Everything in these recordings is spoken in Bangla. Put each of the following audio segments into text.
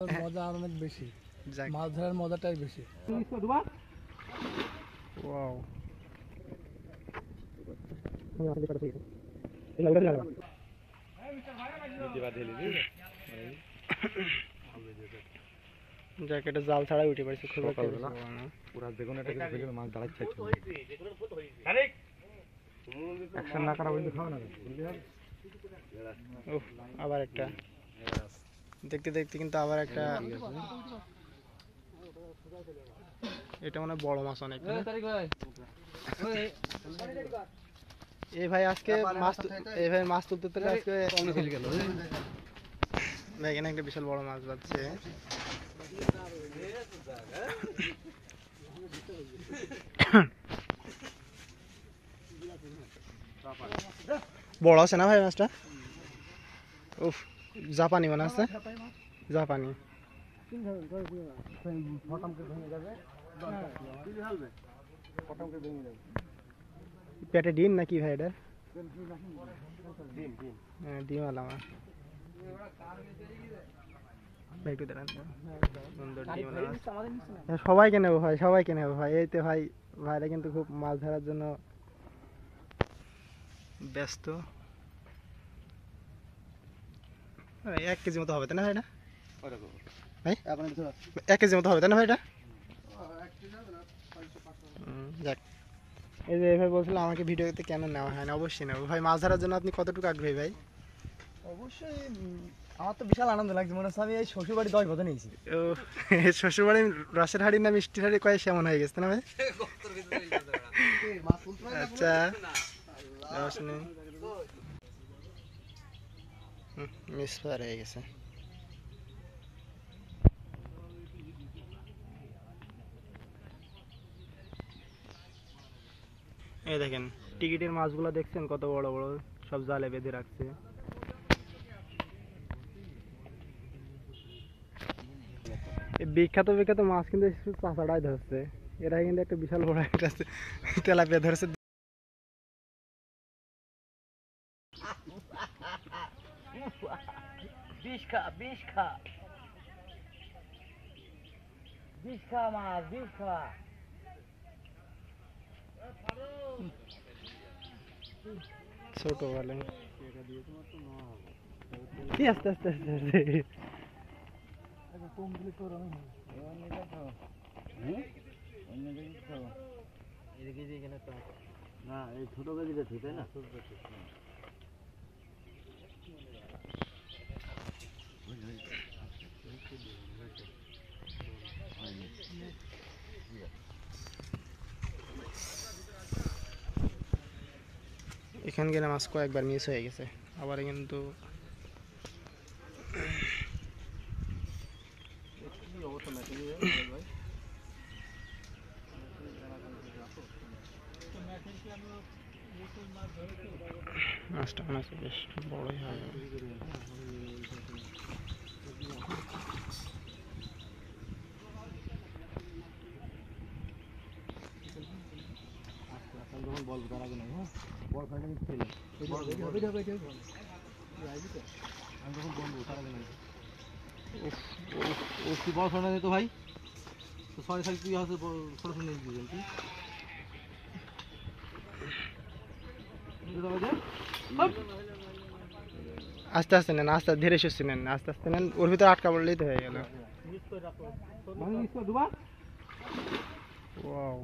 মজা অনেক বেশি, যাক মাছ ধরার মজাটাই বেশি। ওয়াও যাক এটা জাল ছাড়াই উঠে পারছে খুব একটা বেশি বড় না। পুরা বেগুন এটা কিন্তু ফেলে মাছ দাঁড়াচ্ছে অ্যাকশন না করা বন্ধু খাও না। উফ আবার একটা দেখতে দেখতে কিন্তু আবার একটা এটা মানে বড় মাছ অনেক। এই ভাই আজকে এই ভাই মাছ তুলতে তুলতে আজকে ভাই এখানে একটা বিশাল বড় মাছ বাজছে। বড় আছে না ভাই মাছটা? উফ জাপানি মনে আছে, জাপানি। পেটে ডিম নাকি ভাই এটা? হ্যাঁ ডিম আলা মাছ। ভাই একটু দাঁড়ান, সুন্দর ডিম আলা মাছ। সবাইকে নেবো ভাই, সবাইকে নেবো ভাই। এই তো ভাই ভাইরা কিন্তু খুব মাছ ধরার জন্য ব্যস্ত। 1 কেজি মতো হবে তাই না ভাই? এটা ভাই 1 কেজি মতো হবে তাই না ভাই? এটা যাক এই যে ভাই বলছিলাম আমাকে ভিডিওতে কেন নেওয়া হয় না। অবশ্যই নেবো ভাই। মাছ ধরার জন্য আপনি কতটুকু আগ্রহী ভাই? অবশ্যই আমার তো বিশাল আনন্দ লাগছে, মনে হচ্ছে আমি এই শ্বশুর বাড়ি 10 বছর নিয়েছি। ও শ্বশুর বাড়ি রসের হাড়ি না মিষ্টির হাড়ি কয় সেমন হয়ে গেছে না ভাই? আচ্ছা রস নেই, মিস ফায়ার হয়ে গেছে। এই দেখেন টিকিটের মাছগুলো দেখছেন কত বড় বড়, সব জালে বেঁধে রাখছে। এই বিখ্যাত বিখ্যাত মাছ কিন্তু চাষাটাই ধরছে। এরা কিন্তু একটা বিশাল বড় একটা তেলাপিয়া ধরছে। বিষ খা মাছ, বিষ খা। ছোট বলে আস্তে আস্তে আস্তে আস্তে না এই ছোট গাড়িটা ঠিক তাই না? এখান গেলে মাছ কয়েকবার মিস হয়ে গেছে আবার কিন্তু মাছটা মনে হচ্ছে বেশ বড়ই হবে। যখন বলবো তার আগে নয়, হ্যাঁ বল ফাইটা কিন্তু ফেলে আমি যখন বলবো তার আগে নয়। ও কি বল ফাইটা তো ভাই তো সরি সাইড তুই আছে ছোট ছোট নিয়ে দিয়েছেন কি আস্তে আস্তে নেন, আস্তে ধীরে সুস্থে নেন, আস্তে আস্তে নেন। ওর ভিতরে আটকা পড়লেই তো হয়ে গেল। ওয়াও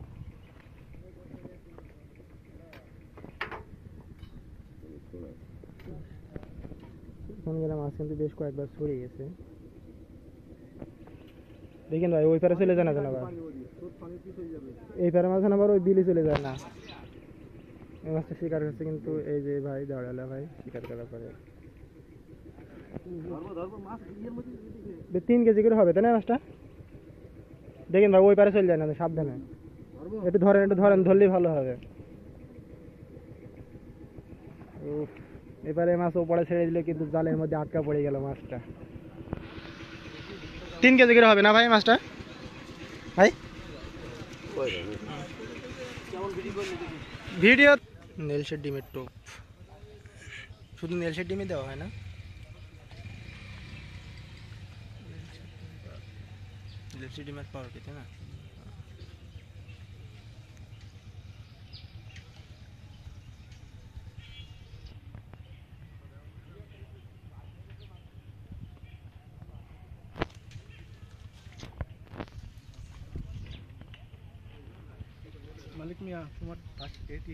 এখন গেলে মাছ কিন্তু বেশ কয়েকবার ছড়িয়ে গেছে। দেখেন ভাই ওই পারে চলে যায় না যেন আবার, এই পারে মাছ আবার ওই বিলে চলে যায় না। এই মাছটা শিকার করছে কিন্তু এই যে ভাই দাঁড়ালে ভাই শিকার করার পরে 3 কেজি করে হবে তাই না মাছটা? দেখেন ভাই ওই পারে চলে যায় না, সাবধানে একটু ধরেন, একটু ধরেন, ধরলেই ভালো হবে। এবারে মাছ ওপরে ছেড়ে দিলে কিন্তু জালের মধ্যে আটকা পড়ে গেল মাছটা। 3 কেজি করে হবে না ভাই মাছটা? ভাই ভিডিও নেলসের ডিমের টোপ, শুধু নেলসের ডিমই দেওয়া হয় না। ইলেকট্রিসিটি ম্যাচ পাওয়ার কি তাই না? মালিক মিয়া তোমার এটি